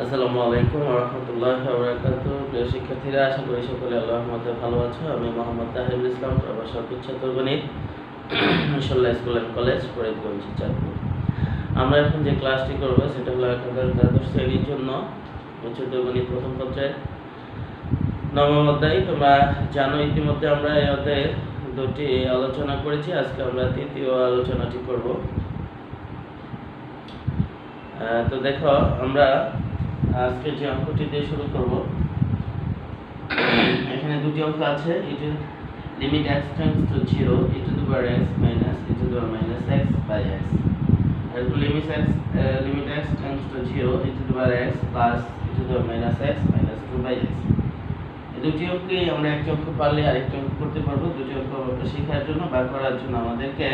আসসালামু আলাইকুম ওয়া রাহমাতুল্লাহি ওয়া বারাকাতুহু। প্রিয় শিক্ষার্থীরা, আশা করি সকলে আল্লাহর রহমতে ভালো আছো। আমি মোহাম্মদ তাহিরুল ইসলাম, প্রভাষক ছাত্র গণিত, ইনশাআল্লাহ school and college, Faridganj, Chandpur. আমরা এখন যে ক্লাসটি করব সেটা হলো এখনকার দ্বাদশ শ্রেণীর জন্য উচ্চতর গণিত প্রথম পত্রের নবম অধ্যায়। তোমরা জানো ইতিমধ্যে আমরা এই অধ্যায়ের দুটি আলোচনা করেছি। আজকে আমরা তৃতীয় আলোচনাটি করব। তো দেখো, আমরা আজকে যে অঙ্কটি দিয়ে শুরু করব। এখানে দুটি অঙ্ক আছে। এটি limit x tends to 0 e to the power x minus e to the power minus x by x, আর limit x tends to 0 e to the power x plus e to the power minus x minus 2 by x। এই দুটি অঙ্কে আমরা একটি অঙ্ক পারলে আরেকটি অঙ্ক করতে পারবো। দুটি অঙ্ক শেখার জন্য বা করার জন্য আমাদেরকে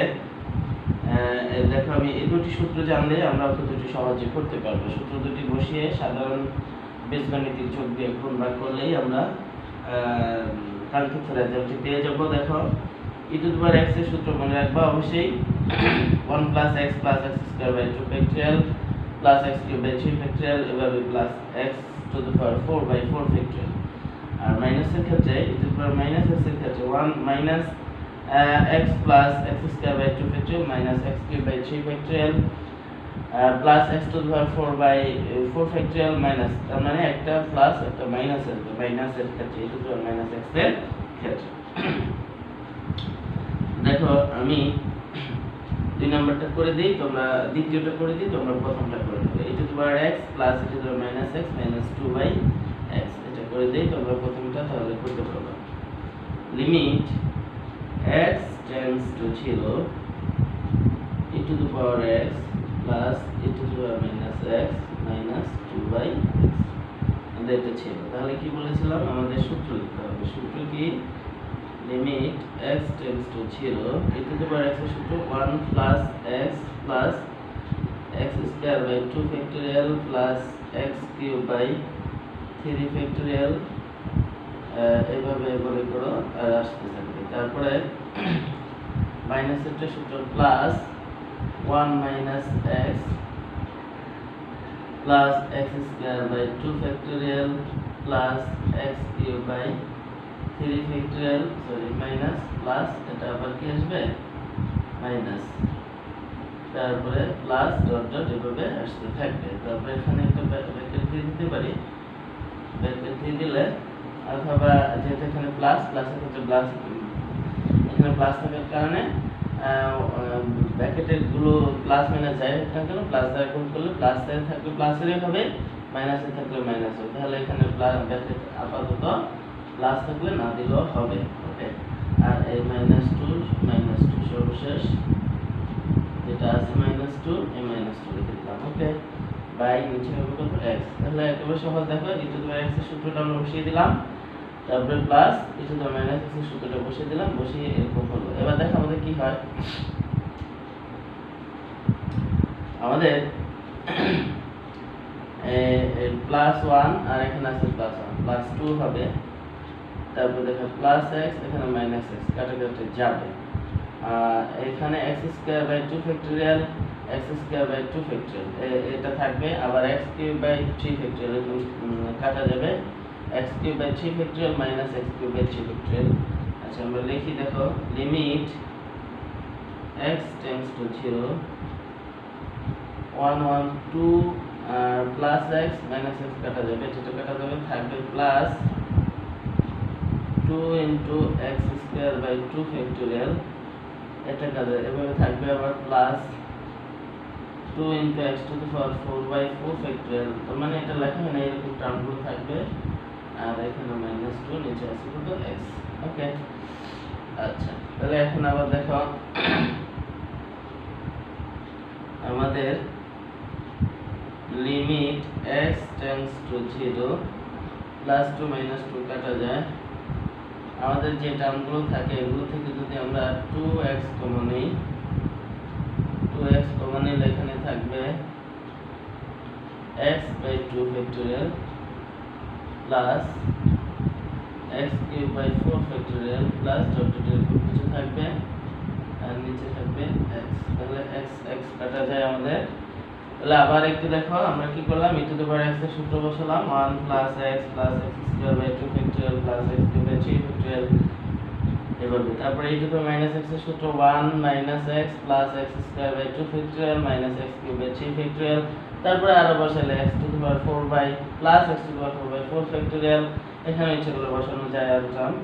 দেখো, আমি এই দুটি সূত্র জানলে আমরা অঙ্ক দুটি সহজে করতে পারবো। সূত্র দুটি বসিয়ে সাধারণ বীজগণিতিক যোগ বিয়োগ গুণ ভাগ করলেই আমরা কাঙ্ক্ষিত রেজাল্টটি পেয়ে যাব। দেখো, e to the power x এর সূত্র মনে রাখবা অবশ্যই 1 plus x plus x square by 2 factorial plus x cube by 3 factorial, এভাবে plus x to the power 4 by 4 factorial. আর মাইনাসের ক্ষেত্রে e to the power minus x এর ক্ষেত্রে 1 minus x plus x square by 2 factorial minus x cube by 3 factorial plus x to the power 4 by 4 factorial minus, তার মানে একটা plus একটা minus আসবে মাইনাসের ক্ষেত্রে e to the power minus x এর ক্ষেত্রে। দেখো, আমি দুই নাম্বারটা করে দিই, তোমরা দ্বিতীয়টা করে দিই, তোমরা প্রথমটা করে নেবে। e to the power x plus e to the power minus x minus 2 by x, এটা করে দিই, তোমরা প্রথমটা তাহলে করতে পারবে। Limit x tends to 0 e to the power x plus e to the power minus x minus 2 by x, আমাদের এটা ছিল। তাহলে কি বলেছিলাম, আমাদের সূত্র লিখতে হবে। সূত্র কি? Limit x tends to 0 e to the power x এর সূত্র 1 plus x plus x square by 2 factorial plus x cube by 3 factorial, এইভাবে বলে করো আর আসতে থাকবে। তারপরে মাইনাসের সূত্র plus 1 minus x plus x square by 2 factorial plus x cube by 3 factorial, sorry minus plus, এটা আবার কি আসবে মাইনাস, তারপরে প্লাস ডট ডট এভাবে আসতে থাকবে। তারপরে এখানে একটা ব্র্যাকেট দিয়ে দিতে পারি, ব্র্যাকেট দিয়ে দিলে অথবা যেহেতু এখানে প্লাস প্লাসের ক্ষেত্রে প্লাস, এখানে প্লাস থাকার কারণে ব্র্যাকেটের গুলো প্লাস মাইনাস যায় না কেন, প্লাস দ্বারা গুণ করলে প্লাস থাকলে প্লাসেরই হবে, মাইনাসে থাকলে মাইনাস হবে। তাহলে এখানে ব্র্যাকেট আপাতত প্লাস থাকলে না দিলেও হবে। ওকে, আর এই মাইনাস টু সর্বশেষ যেটা আছে মাইনাস টু, এই মাইনাস টু লিখে দিলাম। ওকে, বাই নিচে হবে কত x। তাহলে একেবারে সহজ। দেখো, e to the power x এর সূত্রটা আমরা বসিয়ে দিলাম, তারপরে plus e to the power minus x এর সূত্রটা বসিয়ে দিলাম, বসিয়ে এরকম হলো। এবার দেখো আমাদের কি হয়, আমাদের প্লাস 1 আর এখানে আছে প্লাস 1, প্লাস 2 হবে। তারপর দেখো প্লাস x, এখানে মাইনাস x, কাটাকাটি যাবে। এখানে x square by 2 factorial x square by 2 factorial এটা থাকবে, আবার x কিউব বাই 3 ফ্যাক্টরিয়াল কাটা যাবে, x cube by 3 factorial minus x cube by 3 factorial. আচ্ছা, আমরা লিখি। দেখো, limit x tends to 0 1 1 2 plus x minus x কাটা যাবে, এটা কাটা যাবে, থাকবে plus 2 into x square by 2 factorial, এটা কাটে এভাবে থাকবে, আবার plus 2 into x to the power 4 by 4 factorial. তার মানে এটা লেখা হয় না, এরকম টার্মগুলো থাকবে, আর এখানে মাইনাস 2, নিচে আছে কত x। ওকে, আচ্ছা, তাহলে এখন আবার দেখো আমাদের limit x tends to 0 plus 2 minus 2 কাটা যায়, আমাদের যে টার্মগুলো থাকে এগুলো থেকে যদি আমরা 2x কমন নিই, 2x কমন নিলে এখানে থাকবে x by 2 factorial plus x cube by 4 factorial plus dot dot এরকম কিছু থাকবে, আর নিচে থাকবে x। তাহলে x কাটা যায় আমাদের তাহলে আবার একটু দেখো আমরা কি করলাম, e to the power x এর সূত্র বসালাম 1 plus x plus x square by 2 factorial plus x cube by 3 factorial এভাবে। তারপরে e টু দি মাইনাস x এর সূত্র 1 minus x plus x square by 2 factorial minus x cube by 3 factorial. তারপরে আরো বসালে x to the power 4 by plus x to the power 4 by 4 factorial. এখানে ইচ্ছা করলে বসানো যায় আর টার্ম,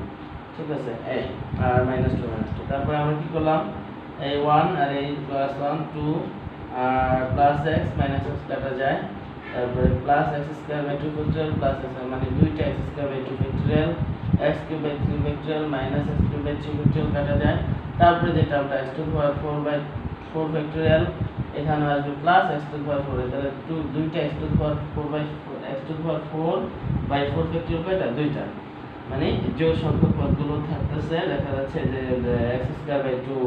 ঠিক আছে, এই আর মাইনাস 2 মাইনাস 2। তারপরে আমরা কি করলাম, এই 1 আর এই প্লাস 1 2 আর প্লাস x মাইনাস x কাটা যায়, তারপরে plus x square by 2 factorial plus x মানে দুইটা x square by 2 factorial x cube by 3 factorial minus x cube by 3 factorial কাটা যায়। তারপরে যে টার্মটা x to the power 4 by 4 factorial এখানে আসবে plus x to the power 4, তাহলে দুইটা x to the power 4 by x to the power 4 by 4 factorial কয়টা, দুইটা, মানে যে সংখ্যক পদগুলো থাকতেছে দেখা যাচ্ছে যে x square by 2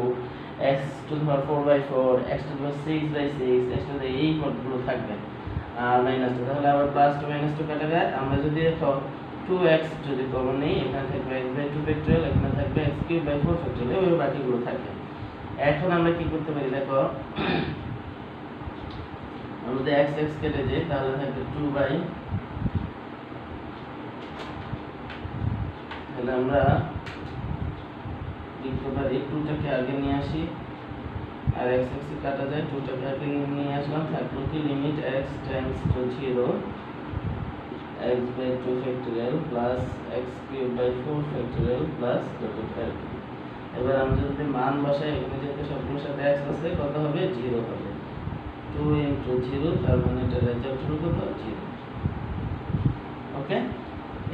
x to the power 4 by 4 x to the power 6 by 6 x to the এই পদগুলো থাকবে আর মাইনাস 2, তাহলে আবার প্লাস 2 মাইনাস 2 কাটা যায়। আমরা যদি দেখো 2x যদি কমন নেই, এখানে থাকবে x বাই 2 ফ্যাক্টরিয়াল, এখানে থাকবে x কিউব বাই 4 ফ্যাক্টরিয়াল, এভাবে বাকিগুলো থাকবে। এখন আমরা কি করতে পারি দেখো, আমরা যদি x x কেটে দেই তাহলে থাকবে 2 বাই, তাহলে আমরা লিখতে পারি 2 টাকে আগে নিয়ে আসি আর x x কাটা যায়, 2 টাকে আগে নিয়ে আসলাম, থাকলো কি limit x tends to 0 x by 2 factorial plus x cube by 4 factorial plus dotted factorial. এবার আমরা যদি মান বসাই, এখানে যেহেতু সবগুলোর সাথে x আছে, কত হবে, 0 হবে, 2 ইনটু 0, তার মানে এটা রেজাল্ট হলো কত, 0। ওকে,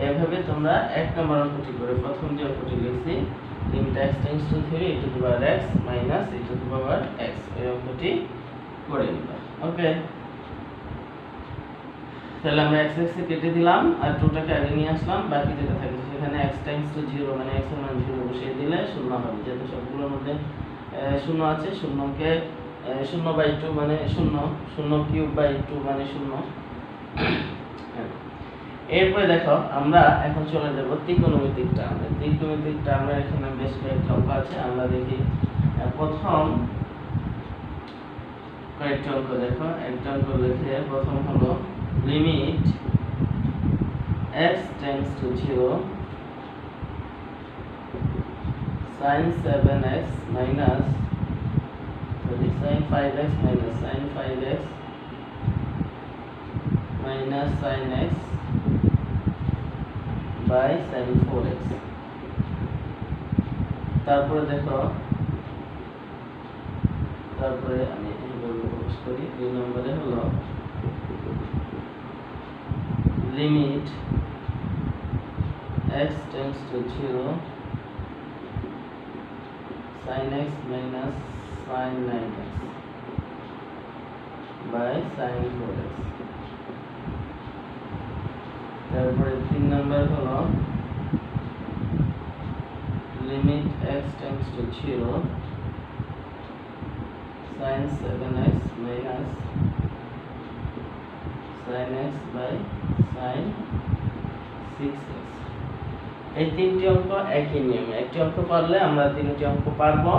এভাবে তোমরা এক নম্বর অঙ্কটি করে, প্রথম যে অঙ্কটি লিখছি limit x tends to 0 e to the power x minus e to the power x, এই অঙ্কটি করে নিবা। ওকে, তাহলে আমরা x x কেটে দিলাম আর 2 টাকে আগে নিয়ে আসলাম, বাকি যেটা থাকে সেখানে x টেন্ডস টু 0 মানে x এর মান 0 বসিয়ে দিলে শূন্য হবে, যেহেতু সবগুলোর মধ্যে শূন্য আছে, শূন্যকে 0 বাই 2 মানে 0, 0 কিউব বাই 2 মানে 0। এরপরে দেখো আমরা এখন চলে যাব ত্রিকোণমিতিক টার্মে। ত্রিকোণমিতিক টার্মে এখানে বেশ কয়েকটা অঙ্ক আছে, আমরা দেখি। প্রথম কয়েকটা অঙ্ক দেখো, একটা অঙ্ক লিখে প্রথম হলো limit x tends to 0 sin 7x minus sin 5x minus sin 5x minus sin x by sin 4x। তারপরে দেখো, তারপরে আমি এইভাবে প্রকাশ করি, 2 নম্বরে হলো limit x tends to 0 sin x minus sin 9x by sin 4x। তারপরে 3 নম্বর হলো limit x tends to 0 sin 7x minus sin x by sin 6x। এই তিনটি অঙ্ক একই নিয়মে, একটি অঙ্ক পারলে আমরা তিনটি অঙ্ক পারবো।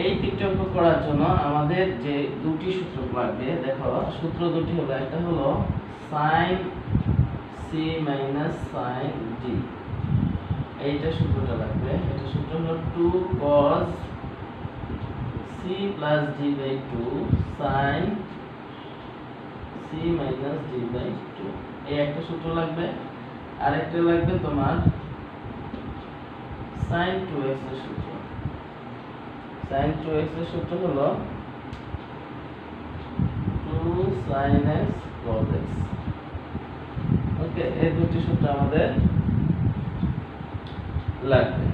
এই তিনটি অঙ্ক করার জন্য আমাদের যে দুটি সূত্র লাগবে, দেখো সূত্র দুটি হলো, একটা হলো sin c minus sin d, এইটা সূত্রটা লাগবে। এটা সূত্র হলো 2 cos c plus d by 2 sin c minus d by 2, এই একটা সূত্র লাগবে। আরেকটা লাগবে তোমার sin 2x এর সূত্র। sin 2x এর সূত্র হলো 2 sin x cos x। ওকে, এই দুটি সূত্র আমাদের লাগবে।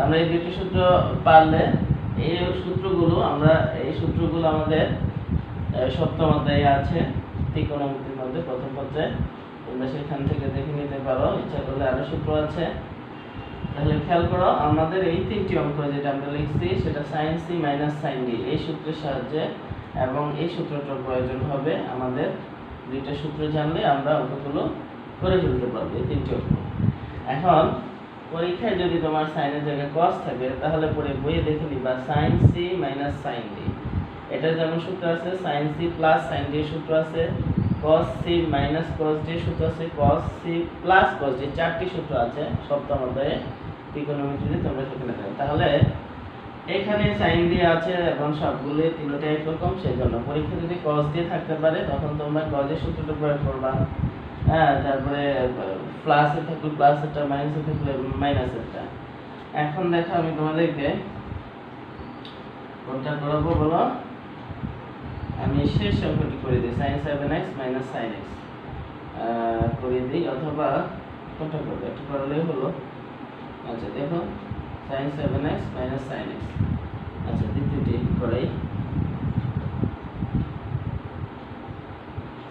আমরা এই দুটি সূত্র পারলে এই সূত্রগুলো আমাদের সপ্তম অধ্যায়ে আছে, ত্রিকোণমিতির মধ্যে প্রথম পর্যায়ে, তোমরা সেখান থেকে দেখে নিতে পারো, ইচ্ছা করলে আরো সূত্র আছে। তাহলে খেয়াল করো, আমাদের এই তিনটি অঙ্ক যেটা আমরা লিখছি সেটা sin c minus sin d এই সূত্রের সাহায্যে, এবং এই সূত্রটার প্রয়োজন হবে আমাদের। দুইটা সূত্র জানলে আমরা অঙ্কগুলো করে ফেলতে পারবো, এই তিনটি অঙ্ক। এখন পরীক্ষায় যদি তোমার sin এর জায়গায় cos থাকে, তাহলে পরে বইয়ে দেখে নিবা sin c minus sin d। এটা যেমন সূত্র আছে sin c plus sin d সূত্র আছে, cos c minus cos d সূত্র আছে, cos c plus cos d, চারটি সূত্র আছে সপ্তম অধ্যায়ে ত্রিকোণমিতিতে, তোমরা সেখানে পাবে। তাহলে এখানে sin দিয়ে আছে এবং সবগুলো তিনটা একরকম, সেজন্য পরীক্ষা যদি cos দিয়ে থাকতে পারে তখন তোমরা cos এর সূত্রটা প্রয়োগ করবা। হ্যাঁ, তারপরে প্লাসে থাকলে প্লাসেরটা, মাইনাসে থাকলে মাইনাসেরটা। এখন দেখো আমি তোমাদেরকে কোনটা করাবো বলো, আমি শেষ অঙ্কটি করে দিই, sin 7x minus sin x করে দিই, অথবা কোনটা করবো একটু করলেই হলো। আচ্ছা দেখো sin 7x minus sin x, আচ্ছা দ্বিতীয়টি করাই,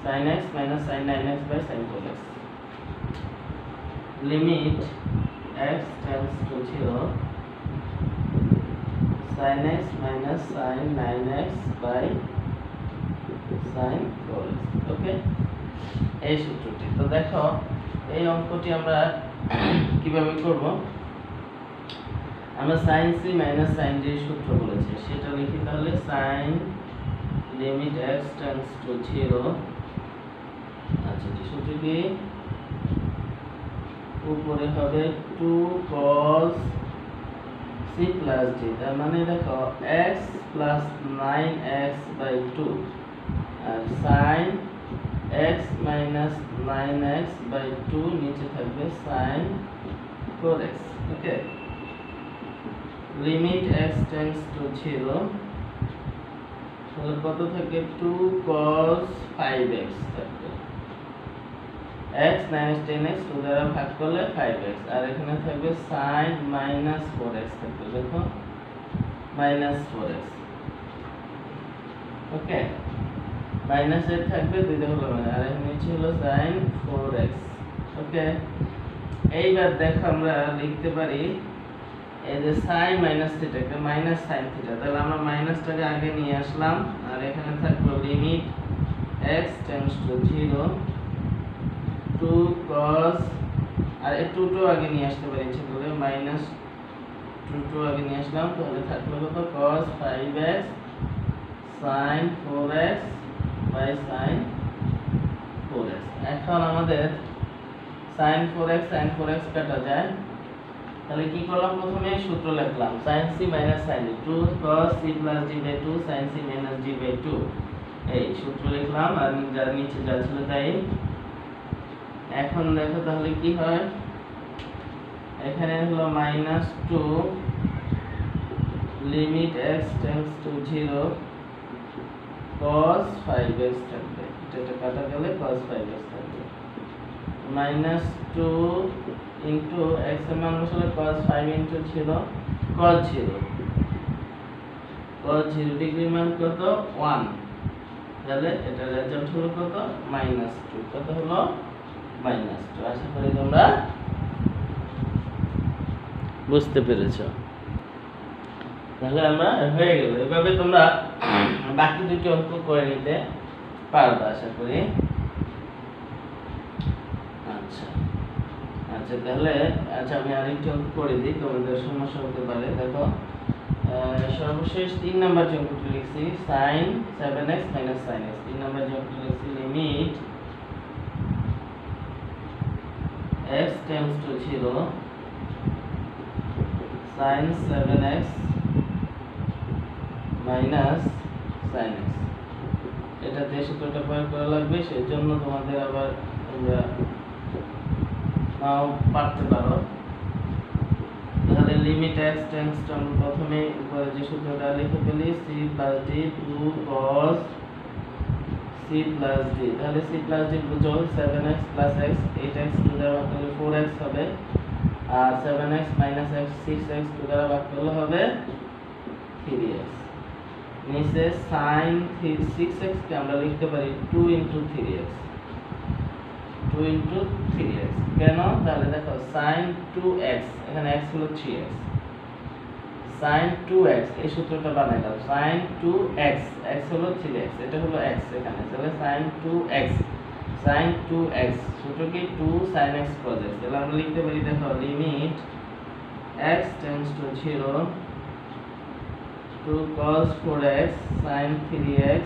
sin x minus sin 9x by sin 4x, limit x tends to 0 sin x minus sin 9x by sin 4x, ওকে, এই সূত্রটি। তো দেখো এই অঙ্কটি আমরা কিভাবে করব, আমরা sin c minus sin d সূত্র বলেছি, সেটা লিখি তাহলে sin limit x tends to 0, আচ্ছা এই সূত্র কি উপরে হবে 2 cos c plus d, তার মানে দেখো x plus 9x by 2 R sin x minus 9x by 2 নিচে থাকবে sin 4x, okay. Limit x tends to 0, তাহলে কত থাকে 2 cos 5x থাকবে, x minus 10x 2 দ্বারা ভাগ করলে 5x, আর এখানে থাকবে sin minus 4x থাকবে, দেখো minus 4x, ওকে। মাইনাস এর থাকবে দুইটা হলো মানে, আর এখানে নিচে হলো sin 4x, ওকে। এইবার দেখো আমরা লিখতে পারি এই যে sin minus থিটা একটা মাইনাস sin থিটা, তাহলে আমরা মাইনাসটাকে আগে নিয়ে আসলাম, আর এখানে থাকলো limit x tends to 0 2 cos, আর এই 2 টো আগে নিয়ে আসতে পারি ইচ্ছে করে, মাইনাস 2 টো আগে নিয়ে আসলাম, তাহলে থাকলো কত cos 5x sin 4x by sin 4x। এখন আমাদের sin 4x কাটা যায়, তাহলে কি করলাম, প্রথমে সূত্র লিখলাম sin c minus sin d, 2 cos c plus d by 2 sin c minus d by 2, এই সূত্র লিখলাম, আর যার নিচে যা ছিল তাই। এখন দেখো তাহলে কি হয়, এখানে হলো -2 limit x tends to 0 cos 5x থাকবে, এটা কাটা গেলে cos 5x থাকবে, -2 ইনটু x এর মান আসলে cos 5 ইনটু ছিল cos 0, cos 0 ডিগ্রির মান কত 1, তাহলে এটা রেজাল্ট হলো কত -2, কত হলো -2। আশা করি তোমরা বুঝতে পেরেছো। তাহলে আমরা হয়ে গেল, এভাবে তোমরা বাকি দুটি অঙ্ক করে নিতে পারবে আশা করি। আচ্ছা আচ্ছা তাহলে আচ্ছা আমি আরেকটি অঙ্ক করে দিই, তোমাদের সমস্যা হতে পারে। দেখো সর্বশেষ 3 নাম্বার যে অঙ্কটি লিখছি sin 7x minus sin x, 3 number যে অঙ্কটি লিখছি limit x tends to 0 sin 7x minus sin x, এটাতে সূত্রটা প্রয়োগ করা লাগবে, সেই জন্য তোমাদের আবার তোমরা নাও পারতে পারো। তাহলে লিমিট x টেন্ডস টু, আমরা প্রথমে উপরে যে সূত্রটা লিখে ফেলি c plus d 2 cos c plus d, তাহলে c plus d বুঝো 7x plus x 8x 2 দ্বারা ভাগ করলে 4x হবে, আর 7x minus x 6x 2 দ্বারা ভাগ করলে হবে 3x। নিচে sin 6x কে আমরা লিখতে পারি 2 into 3x, 2 into 3x, কেন? তাহলে দেখো sin 2x, এখানে x হলো 3x, sin 2x এই সূত্রটা বানাইলাম, sin 2x x হলো 3x, এটা হলো x এখানে, তাহলে sin 2x সূত্র কি 2 sin x cos x, তাহলে আমরা লিখতে পারি দেখো limit x tends to 0 2 cos 4x sin 3x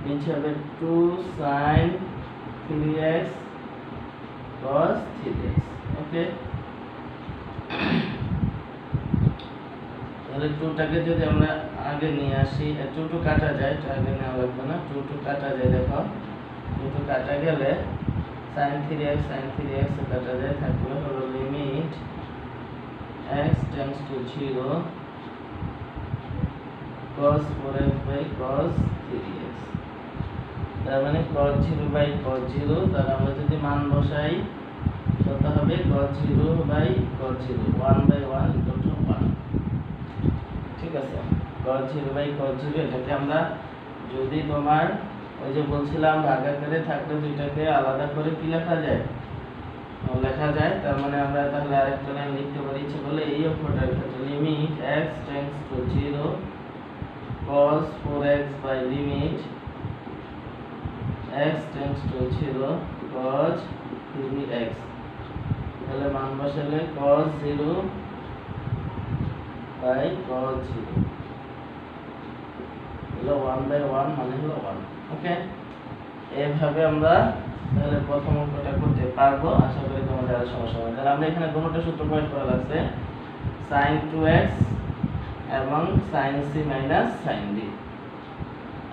নিচে হবে 2 sin 3x cos 3x। ওকে, তাহলে 2টাকে যদি আমরা আগে নিয়ে আসি, 2 কাটা যায়, এটা আগে নেওয়া লাগবে না, 2 কাটা যায়। দেখো 2 কাটা গেলে sin 3x কাটা যায়, থাকবে হলো limit x tends to 0 cos 4x by cos 3x। তার মানে cos 0 by cos 0, তার আমরা যদি মান বসাই কত হবে, cos 0 by cos 0, 1 by 1 equal to 1। ঠিক আছে, cos 0 by cos 0, এটাকে আমরা যদি তোমার ওই যে বলছিলাম ভাগাকারে থাকলে দুইটাকে আলাদা করে কি লেখা যায়, তার মানে আমরা তাহলে আরেকটা লাইন লিখতে পারি, ইচ্ছে বলে এই অঙ্কটার ক্ষেত্রে limit x tends to 0 cos 4x by limit x tends to 0 cos 3x। তাহলে মান বসালে cos 0 by cos 0 হলো 1 by 1 মানে হলো 1। ওকে, এইভাবে আমরা তাহলে প্রথম অঙ্কটা করতে পারবো। আশা করি তোমাদের আর সমস্যা হবে না। তাহলে আমরা এখানে দুটোটা সূত্র প্রয়োগ করা লাগছে, sin 2x এবং sin c minus sin d।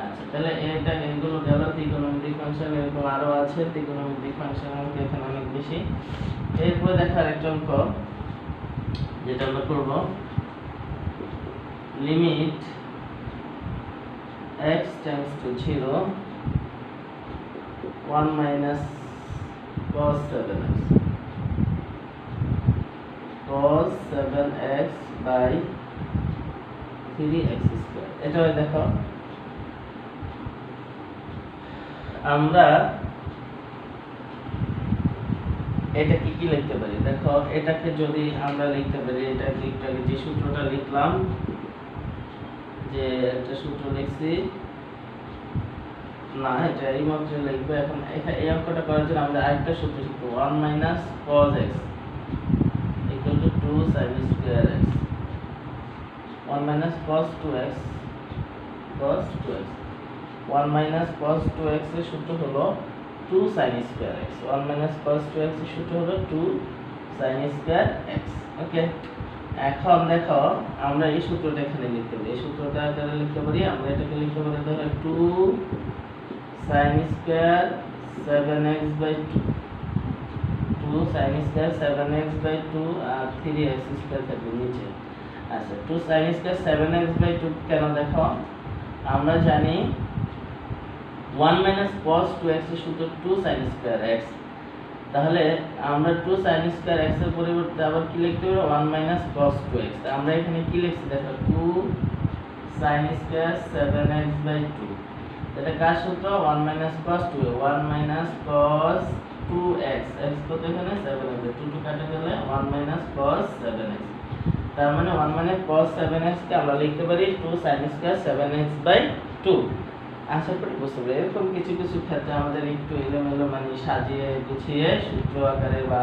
আচ্ছা, তাহলে এটা এগুলো গেল ত্রিকোণমিতিক ফাংশন, এরকম আরো আছে ত্রিকোণমিতিক ফাংশন, আমাদের এখানে অনেক বেশি। এরপরে দেখার একটা অঙ্ক যেটা আমরা করব, limit x tends to 0 1 minus cos 7x by 3x square। এটা দেখো আমরা এটা কি লিখতে পারি, দেখো এটাকে যদি আমরা লিখতে পারি, এটা যে সূত্রটা লিখলাম, যে একটা সূত্র লিখছি না, এটা এই মাত্র লিখবো। এখন এই অঙ্কটা করার জন্য আমরা আরেকটা সূত্র শিখবো, 1 minus cos x equal to 2 sin square x, 1 minus cos 2x 1 minus cos 2x এর সূত্র হলো 2 sin square x, 1 minus cos 2x এর সূত্র হলো 2 sin square x। ওকে, এখন দেখো আমরা এই সূত্রটা এখানে লিখতে পারি, এই সূত্রটা দ্বারা লিখতে পারি, আমরা এটাকে লিখতে পারি ধরো 2 sin square 7x by 2, 2 sin square 7x by 2 R 3x square থাকবে নিচে। আচ্ছা, 2 sin square 7x by 2 কেন, দেখো আমরা জানি 1 minus cos 2x এর সূত্র 2 sin square x, তাহলে আমরা 2 sin square x এর পরিবর্তে আবার কি লিখতে পারি, 1 minus cos 2x। আমরা এখানে কি লিখছি দেখো, 2 sin square 7x by 2, এটা কার সূত্র, 1 minus cos 2, 1 minus cos 2x, x কত এখানে 7x, 2 কাটা গেলে 1 minus cos 7x। তার মানে 1 minus cos 7x কে আমরা লিখতে পারি 2 sin square 7x by 2। আশা করি বুঝতে পারবে। এরকম কিছু কিছু ক্ষেত্রে আমাদের একটু এলোমেলো মানে সাজিয়ে গুছিয়ে সূত্র আকারে বা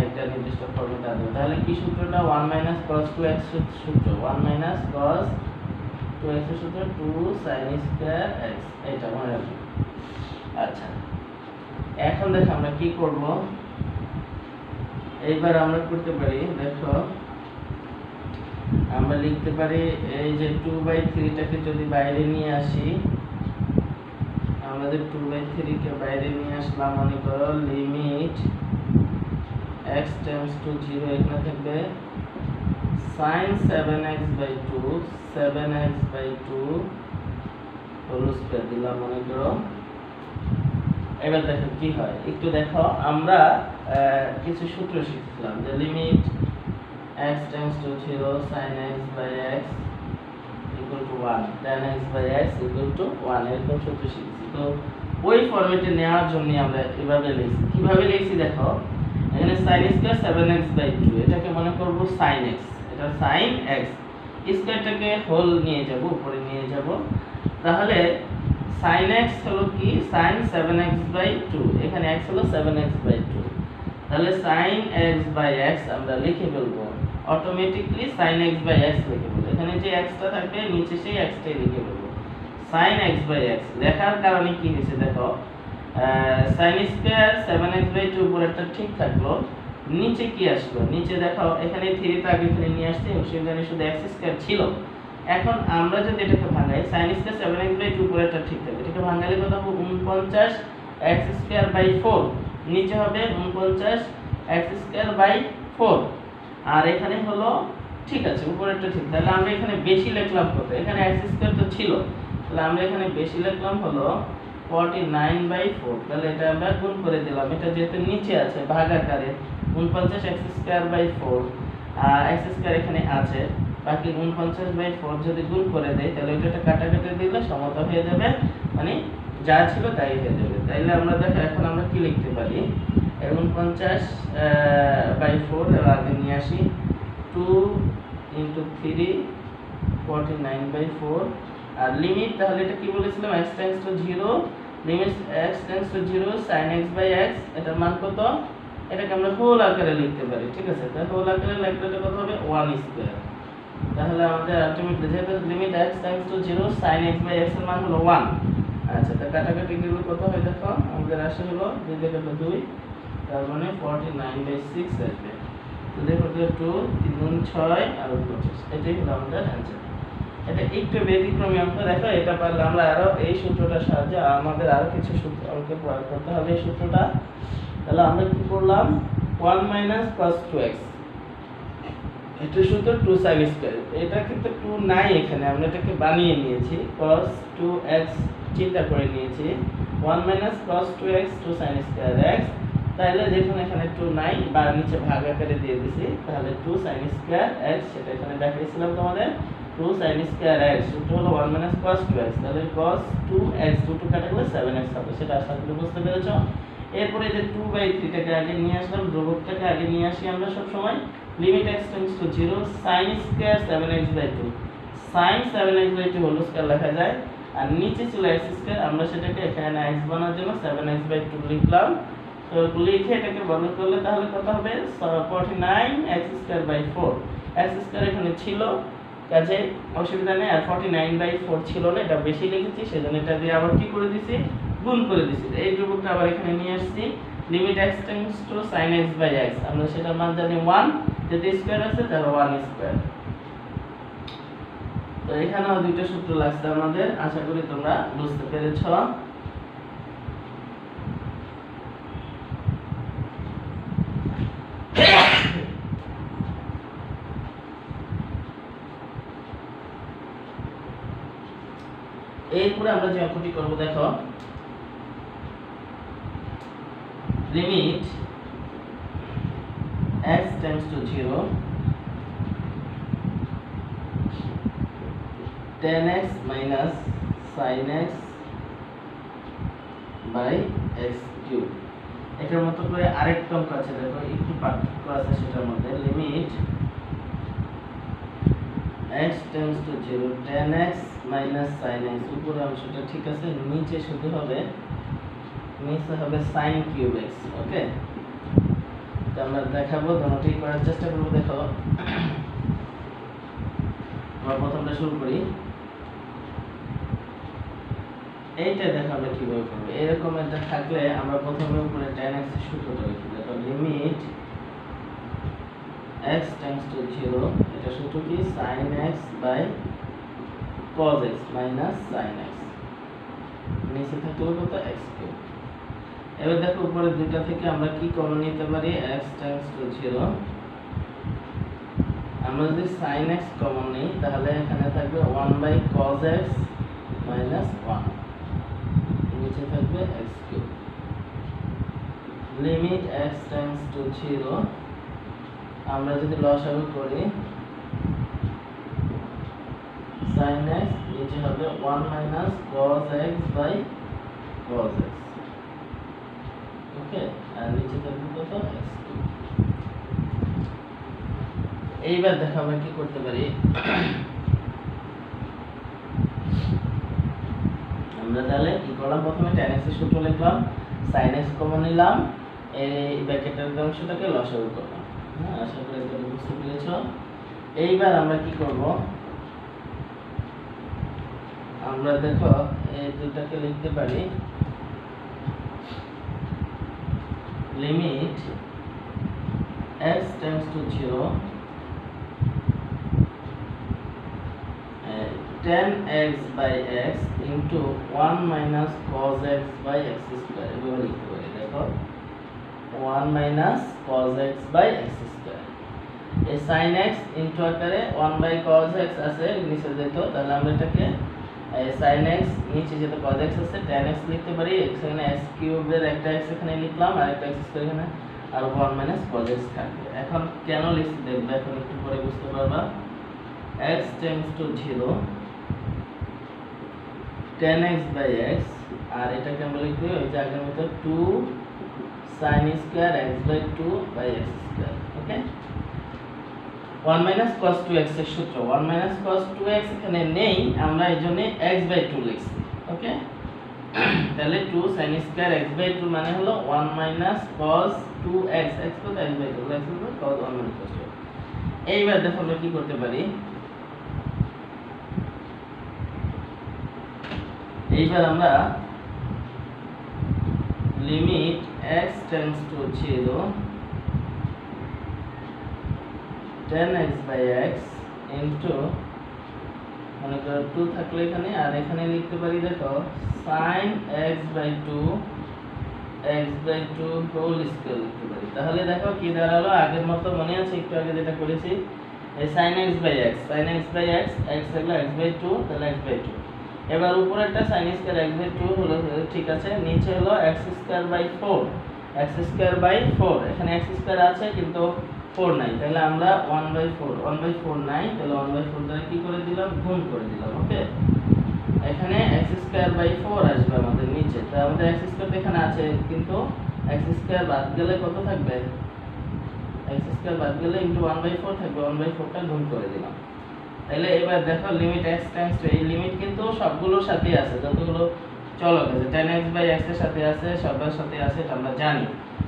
একটা নির্দিষ্ট ফর্মুলা দেবো। তাহলে কি সূত্রটা, 1 minus cos 2x সূত্র, 1 minus cos 2x এর সূত্র 2 sin square x, এটা মনে রাখবে। আচ্ছা, এখন দেখো আমরা কি করব, এইবার আমরা করতে পারি, দেখো আমরা লিখতে পারি এই যে 2/3 টাকে যদি বাইরে নিয়ে আসি, আমাদের 2/3 কে বাইরে নিয়ে আসলাম, মনে করো লিমিট x টেন্ডস টু 0, এখানে থাকবে sin 7x by 2 7x by 2 whole square দিলাম, মনে করো। এবার দেখো কি হয়, একটু দেখো আমরা কিছু সূত্র শিখছিলাম, যে limit x tends to 0 sin x by x equal to 1, tan x by x equal to 1, এরকম সূত্র শিখছি। তো ওই ফরম্যাটে নেওয়ার জন্য আমরা এভাবে লিখছি। কিভাবে লিখছি দেখো, এখানে sin স্কয়ার 7x by 2, এটাকে মনে করব sin x, এটা sin x, স্কয়ারটাকে হোল নিয়ে যাব, উপরে নিয়ে যাব, তাহলে sin x হলো কি sin 7x by 2, এখানে x হলো 7x by 2, তাহলে sin x by x আমরা লিখে ফেলবো, automatically sin x by x লিখে ফেলবো। এখানে যে এক্সটা থাকবে নিচে সেই এক্সটাই লিখে দেবো। sin x বাই x লেখার কারণে কি হয়েছে দেখো, sin স্কয়ার 7x/2 উপরেরটা ঠিক থাকলো, নিচে কি আসলো, নিচে দেখো এখানে 3 টা আগে এখানে নিয়ে আসছে এবং সেখানে শুধু x স্কয়ার ছিল। এখন আমরা যদি এটাকে ভাঙাই sin স্কয়ার 7x/2 উপরেরটা ঠিক থাকবে, এটাকে ভাঙালে কত হবে 49 x স্কয়ার বাই 4, নিচে হবে 49 x স্কয়ার বাই 4, আর এখানে হলো ঠিক আছে উপরেরটা ঠিক। তাহলে আমরা এখানে বেশি লিখলাম কত, এখানে x স্কয়ার তো ছিল, তাহলে আমরা এখানে বেশি লিখলাম হলো 49/4। তাহলে এটা আমরা গুণ করে দিলাম, এটা যেহেতু নিচে আছে ভাগ আকারে 49 x স্কয়ার বাই 4 আর x স্কয়ার এখানে আছে, বাকি 49/4 যদি গুণ করে দেই তাহলে এটা কাটাকাটি দিলে সমতা হয়ে যাবে, মানে যা ছিল তাই হয়ে যাবে। তাইলে আমরা দেখো এখন আমরা কি লিখতে পারি, 49/4 এর আগে নিয়ে আসি 2 * 3 49/4 আর লিমিট, তাহলে এটা কি বলেছিলাম x → 0, limit x → 0 sin x / x, এটার মান কত, এটাকে আমরা হোল আকারে লিখতে পারি, ঠিক আছে। তাহলে হোল আকারে লিখলে এটা কত হবে 1²। তাহলে আমাদের আলটিমেটলি যেহেতু limit x → 0 sin x / x এর মান হলো 1। আচ্ছা, তো কাটাকাটি গেলে কত হয় দেখো, আমাদের আসে হলো 2 থেকে 2, তার মানে 49/6 আসবে। তো দেখো 2 3 গুণ 6 আর 25, এটাই হলো আমাদের आंसर। এটা একটু ব্যতিক্রমী অঙ্ক, দেখো এটা পারলে আমরা আরো এই সূত্রটার সাহায্যে আমাদের আরো কিছু সূত্র অঙ্কে প্রয়োগ করতে হবে এই সূত্রটা। তাহলে আমরা কি করলাম 1 - cos 2x, এটা সূত্র 2 sin স্কয়ার, এটা কিন্তু 2 নাই এখানে, আমরা এটাকে বানিয়ে নিয়েছি cos 2x চিন্তা করে নিয়েছি 1 - cos 2x 2 sin square x, তাহলে যেখানে এখানে 2 নাই বা নিচে ভাগ আকারে দিয়ে দিছি, তাহলে 2 sin স্কয়ার x, সেটা এখানে দেখাইছিলাম তোমাদের 2 sin স্কয়ার x সূত্র হলো 1 - cos 2x, তাহলে cos 2x 2 কাটা গেলে 7x হবে, সেটা আশা করি বুঝতে পেরেছো। এরপরে যে 2/3 টাকে আগে নিয়ে আসলাম, ধ্রুবকটাকে আগে নিয়ে আসি আমরা সব সময়, limit x → 0 sin square 7x/2, sin 7x/2 whole square লেখা যায়, আর নিচে ছিল x স্কয়ার, আমরা সেটাকে এখানে x বানানোর জন্য 7x/2 লিখলাম। তো লিখে এটাকে বর্গ করলে তাহলে কত হবে 49 x square by 4, x square এখানে ছিল কাজে অসুবিধা নেই, আর 49/4 ছিল না, এটা বেশি লিখেছি সেজন্য এটা দিয়ে আবার কি করে দিছি গুণ করে দিছি। এই ধ্রুবকটা আবার এখানে নিয়ে আসছি, limit x → sin x / x, আমরা সেটার মান জানি 1, যদি স্কয়ার আছে তাহলে 1²। তো এখানেও দুইটা সূত্র লাগছে আমাদের, আশা করি তোমরা বুঝতে পেরেছো। এরপরে আমরা যে অঙ্কটি করব দেখো, limit x → 0 tan x - sin x / x³। এটার মতো করে আরেকটা অঙ্ক আছে দেখো, একটু পার্থক্য আছে সেটার মধ্যে, limit x → 0 tan x - sin x, উপরের অংশটা ঠিক আছে, নিচে শুধু হবে sin³ x, ওকে। তো আমরা দেখাবো দুটোই করার চেষ্টা করব। দেখো আমরা প্রথমটা শুরু করি, এইটা দেখো আমরা কিভাবে করব। এরকম একটা থাকলে আমরা প্রথমে উপরে tan x এর সূত্রটা লিখি, দেখো লিমিট x → 0, এটা সূত্র কি sin x / cos x - sin x, নিচে থাকলো কত x³। এবার দেখো উপরে দুটো থেকে আমরা কি কমন নিতে পারি, x → 0, আমরা যদি sin x কমন নিই তাহলে এখানে থাকবে 1/cos x - 1, নিচে থাকবে x³। লিমিট x → 0, আমরা যদি লসাগু করি sin x নিচে হবে 1 - cos x / cos x, ওকে, আর নিচে থাকবে কত x³। এইবার দেখো আমরা কি করতে পারি, আমরা তাহলে কি করলাম, প্রথমে tan x এর সূত্র লিখলাম, sin x কমন নিলাম, এই ব্র্যাকেটের অংশটাকে লসাগু করলাম। হ্যাঁ, আশা করি এটা বুঝতে পেরেছো। এইবার আমরা কি করব, আমরা দেখো এই দুটাকে লিখতে পারি limit x tends to 0 tan x by x into 1 minus cos x by x square এভাবে লিখতে পারি দেখো 1 minus cos x by x square এই sin x ইনটু আকারে 1 by cos x আছে নিচে যেত তাহলে আমরা এটাকে sin x নিচে যেত cos x আছে tan x লিখতে পারি এখানে x কিউবের একটা x এখানে লিখলাম আর একটা x স্কয়ার এখানে আর 1 minus cos x থাকবে এখন কেন লিখছি দেখবে এখন একটু পরে বুঝতে পারবা x tends to 0 tan x by x আর এটাকে আমরা লিখব ওই যে আগের মতো 2 sin square x by 2 by x square okay 1 minus cos 2x এর সূত্র 1 minus cos 2x এখানে নেই আমরা এইজন্য x by 2 লিখছি ওকে তাহলে 2 sin square x by 2 মানে হলো 1 minus cos 2x x কত x by 2 x হলো cos 1 minus cos 2 এইবার দেখো আমরা কি করতে পারি এইবার আমরা limit x tends to 0 tan x by x into মনে করো 2 থাকলে এখানে আর এখানে লিখতে পারি দেখো sin x by 2 x by 2 whole square লিখতে পারি তাহলে দেখো কি দাঁড়ালো আগের মতো মনে আছে একটু আগে যেটা করেছি এই sin x by x x হলো x by 2 তাহলে x by 2 এবার উপরেরটা sin স্কয়ার x by 2 হলো ঠিক আছে নিচে হলো x square by 4 x square by 4 এখানে x স্কয়ার আছে কিন্তু 4 নাই তাহলে আমরা 1/4 নাই তাহলে 1/4 দ্বারা কি করে দিলাম গুণ করে দিলাম ওকে এখানে x স্কয়ার বাই 4 আসবে আমাদের নিচে তাহলে আমাদের x স্কয়ার এখানে আছে কিন্তু x স্কয়ার বাদ গেলে কত থাকবে x স্কয়ার বাদ গেলে ইনটু 1/4 থাকবে 1/4 টা গুণ করে দিলাম তাহলে এবার দেখো লিমিট x টেন্ডস টু এই লিমিট কিন্তু সবগুলোর সাথেই আছে যতগুলো চলক আছে tan x বাই x এর সাথে আছে সবার সাথে আছে এটা আমরা জানি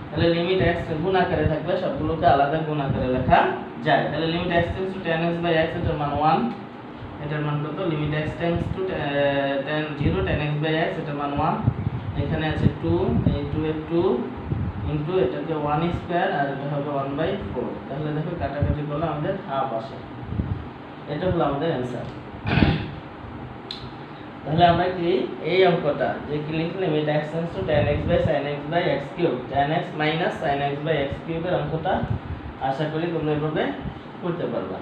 তাহলে লিমিট x গুণ আকারে থাকবে সবগুলোকে আলাদা গুণ আকারে লেখা যায় তাহলে limit x tends to tan x by x এটার মান 1 এটার মান কত limit x tends to tan 0 tan x by x এটার মান 1 এখানে আছে 2 এই 2 এর 2 ইনটু এটাকে 1 স্কয়ার আর এটা হবে 1/4 তাহলে দেখো কাটাকাটি করলে আমাদের হাফ আসে এটা হলো আমাদের आंसर তাহলে আমরা কি এই অঙ্কটা যে কি লিখলে limit x tends to tan x by sin x by x cube tan x minus sin x by x কিউবের অঙ্কটা আশা করি তোমরা এভাবে করতে পারবা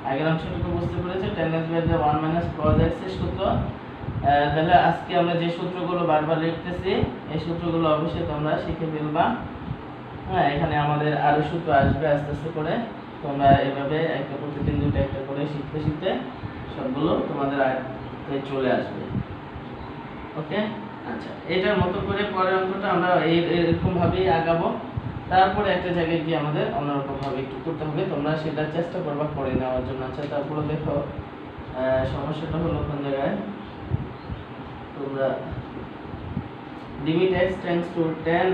আগের অংশটুকু বুঝতে পেরেছো tan x by 1 minus cos x এর সূত্র তাহলে আজকে আমরা যে সূত্রগুলো বারবার লিখতেছি এই সূত্রগুলো অবশ্যই তোমরা শিখে ফেলবা হ্যাঁ এখানে আমাদের আরো সূত্র আসবে আস্তে আস্তে করে তোমরা এভাবে একটা প্রতিদিন দুটো একটা করে শিখতে শিখতে সবগুলো তোমাদের আয়ত্তে চলে আসবে ওকে আচ্ছা এটার মতো করে পরের অঙ্কটা আমরা এরকম ভাবেই আগাবো তারপরে একটা জায়গায় গিয়ে আমাদের অন্যরকম ভাবে একটু করতে হবে তোমরা সেটা চেষ্টা করবা করে নেওয়ার জন্য আচ্ছা তারপরে দেখো সমস্যাটা হলো কোন জায়গায় তোমরা limit x tends to tan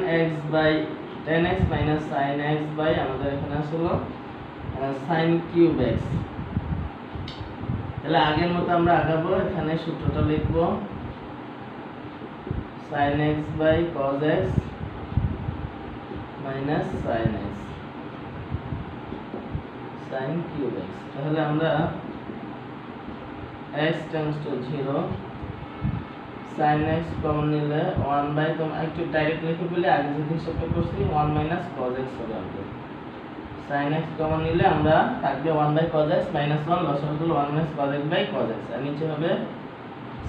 x minus sin x by আমাদের এখানে আসলো sin cube x তাহলে আগের মতো আমরা আগাবো এখানে সূত্রটা লিখব sin x by cos x minus sin x sin cube x তাহলে আমরা x tends to 0 sin x common নিলে 1 বাই তোমরা একটু ডাইরেক্ট লিখে বলে আগে যে হিসাবটা করছি 1 minus cos x হবে আমাদের sin x কমন নিলে আমরা থাকবে 1 বাই cos x minus 1 লসাগু হলো 1 minus cos x by cos x আর নিচে হবে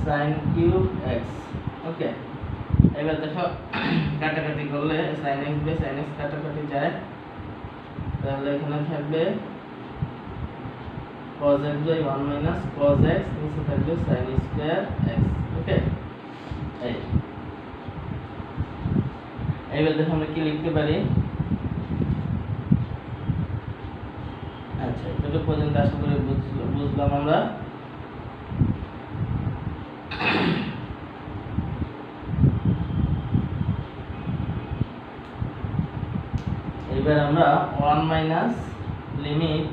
sin cube x ওকে এবার দেখো কাটাকাটি করলে sin x by sin x কাটাকাটি যায় তাহলে এখানে থাকবে cos x by 1 minus cos x নিচে থাকবে sin square x ওকে এইবার দেখো আমরা কি লিখতে পারি আচ্ছা এটা পর্যন্ত আশা করি বুঝলাম আমরা এবার আমরা 1 minus limit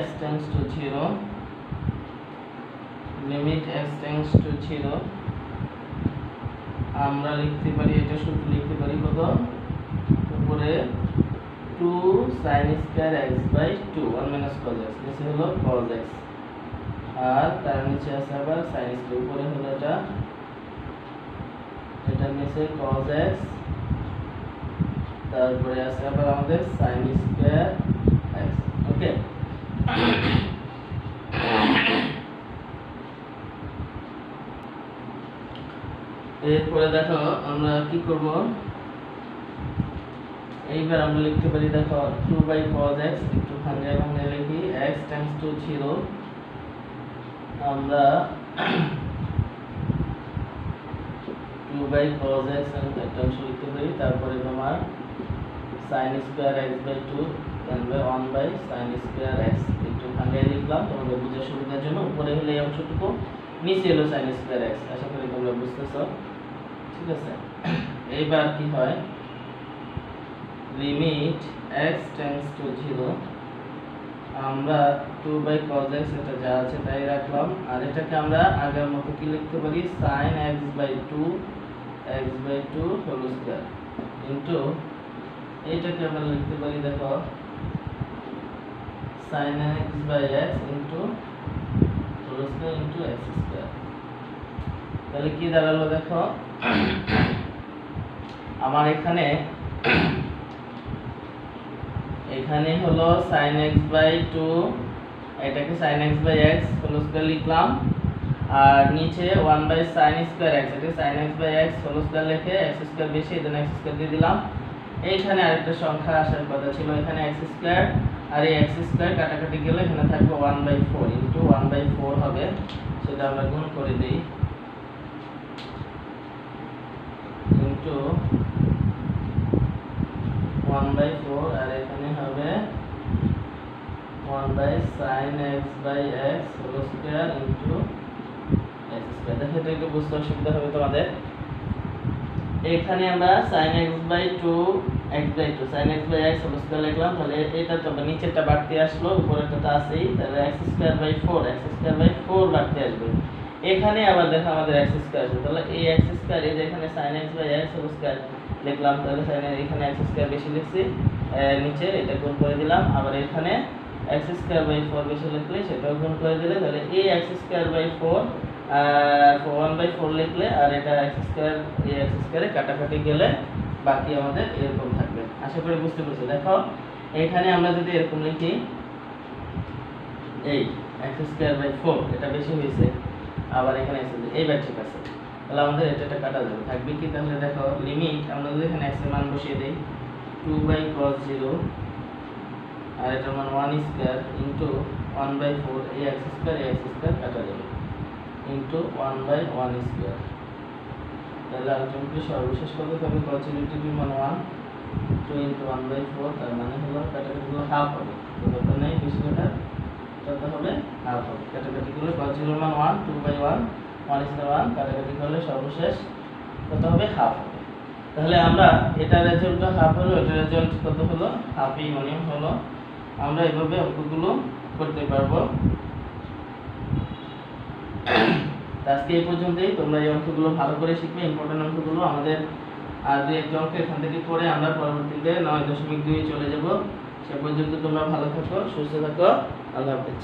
x tends to 0 limit x tends to 0 আমরা লিখতে পারি, এটা সূত্র লিখতে পারি কত, উপরে 2 sin square x by 2 1 minus cos x, নিচে হলো cos x, আর তার নিচে আছে আবার sin স্কয়ার, উপরে হলো এটা নিচে cos x, তারপরে আছে আবার আমাদের sin স্কয়ার x। ওকে, এরপরে দেখো আমরা কি করব, এইবার আমরা লিখতে পারি, দেখো 2 বাই cos x, একটু ভাঙায় ভাঙায় লিখি, x টেন্ডস টু 0, আমরা 2 বাই cos x একটা অংশ লিখতে পারি, তারপরে তোমার sin square x by 2 then by 1 by sin square x, একটু ভাঙায় লিখলাম তোমাদের বোঝার সুবিধার জন্য। উপরে হলো এই অংশটুকু, নিচে হলো sin স্কয়ার x, আশা করি তোমরা বুঝতেছো, ঠিক আছে। এইবার কি হয়, লিমিট x টেন্ডস টু 0, আমরা 2 বাই cos x এটা যা আছে তাই রাখলাম, আর এটাকে আমরা আগের মতো কি লিখতে পারি, sin x by 2 whole square into, এইটাকে আমরা লিখতে পারি, দেখো sin x by x into whole square into x square. তাহলে কি দাঁড়ালো, দেখো আমার এখানে হলো sin x বাই 2, এটাকে sin x by x whole square লিখলাম, আর নিচে 1 বাই sin স্কয়ার x, এটা sin x by x whole square লিখে x স্কয়ার বেশি এজন্য x স্কয়ার দিয়ে দিলাম। এইখানে আরেকটা সংখ্যা আসার কথা ছিল, এখানে x স্কয়ার আর এই x স্কয়ার কাটাকাটি গেলে এখানে থাকবে 1 বাই 4 ইনটু 1 বাই 4 হবে, সেটা আমরা গুণ করে দেই, ইনটু 1 বাই 4, আর এখানে হবে 1 by sin x by x whole square into x square. দেখো এটা একটু বুঝতে অসুবিধা হবে তোমাদের। এখানে আমরা sin x by 2 sin x by x whole square লিখলাম, তাহলে এটা তো নিচেরটা বাড়তি আসলো, উপরেরটা তো আছেই, তাহলে x স্কয়ার বাই 4 বাড়তি আসবে। এখানে আবার দেখো আমাদের x স্কয়ার আছে, তাহলে এই x স্কয়ার, এই যে এখানে sin x by x whole square লিখলাম, তাহলে এখানে x স্কয়ার বেশি লিখছি, নিচে এটা গুণ করে দিলাম, আবার এখানে x স্কয়ার বাই 4 বেশি লিখলে সেটাও গুণ করে দিলে, তাহলে এই x স্কয়ার বাই 4 1 বাই 4 লিখলে, আর এটা x স্কয়ার, এই x স্কয়ারে কাটাকাটি গেলে বাকি আমাদের এরকম থাকবে। আশা করি বুঝতে পেরেছো। দেখো এখানে আমরা যদি এরকম লিখি, এই x স্কয়ার বাই 4 এটা বেশি হয়েছে, আবার এখানে x, এইবার ঠিক আছে, তাহলে আমাদের এটা কাটা যাবে, থাকবে কি, তাহলে দেখো লিমিট আমরা যদি এখানে x এর মান বসিয়ে দেই, 2 বাই cos 0 আর এটার মান 1 স্কয়ার ইনটু 1 বাই 4, এই x স্কয়ার কাটা যাবে, ইনটু 1 বাই 1 স্কয়ার। তাহলে আলটিমেটলি সর্বশেষ কত হবে, cos 0 এর মান 1, 2 ইনটু 1 বাই 4, তার মানে হলো কাটাকাটিগুলো হাফ হবে, তো কত নেই বেশি কাটা, কত হবে হাফ হবে, কাটাকাটি করলে cos 0 এর মান 1, 2 বাই 1 স্কয়ার 1, কাটাকাটি করলে সর্বশেষ কত হবে, হাফ হবে। তাহলে আমরা এটা রেজাল্ট হাফ হলো, এটা রেজাল্ট কত হলো, হাফই মানে হলো। আমরা এইভাবে অঙ্কগুলো করতে পারবো। আজকে এই পর্যন্তই, তোমরা এই অঙ্কগুলো ভালো করে শিখবে, ইম্পর্টেন্ট অঙ্কগুলো আমাদের আর দুই একটা অঙ্ক এখান থেকে করে আমরা পরবর্তীতে 9.2 চলে যাব। সে পর্যন্ত তোমরা ভালো থাকো, সুস্থ থাকো, আল্লাহ হাফেজ।